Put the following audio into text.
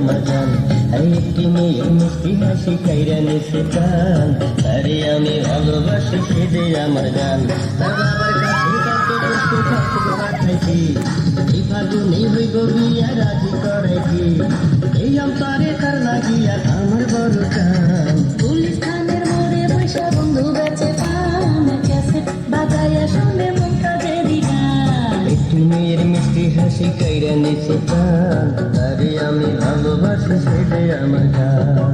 আমার জান। এই একটি মেয়ের মিষ্টি হাসি কাইরা নিছে প্রাণ, তারে আমি ভালোবাসি সে যে আমার জান। তার বাবার কাছে কত কষ্ট কষ্ট পাঠাইছি, এই ফাগুনে হইব বিয়া রাজি করাইছি, এই অন্তরে তার লাগিয়া আমার বড় কান। পুলিশ থানের মোড়ে বৈশা বন্ধু বেচে পান, ক্যাসেট বাজায়া শুনে মুমতাজেরই গান। একটি মেয়ের মিষ্টি হাসি কাইরা নিছে প্রাণ, তারে আমি ভালোবাসি সে যে আমার জান।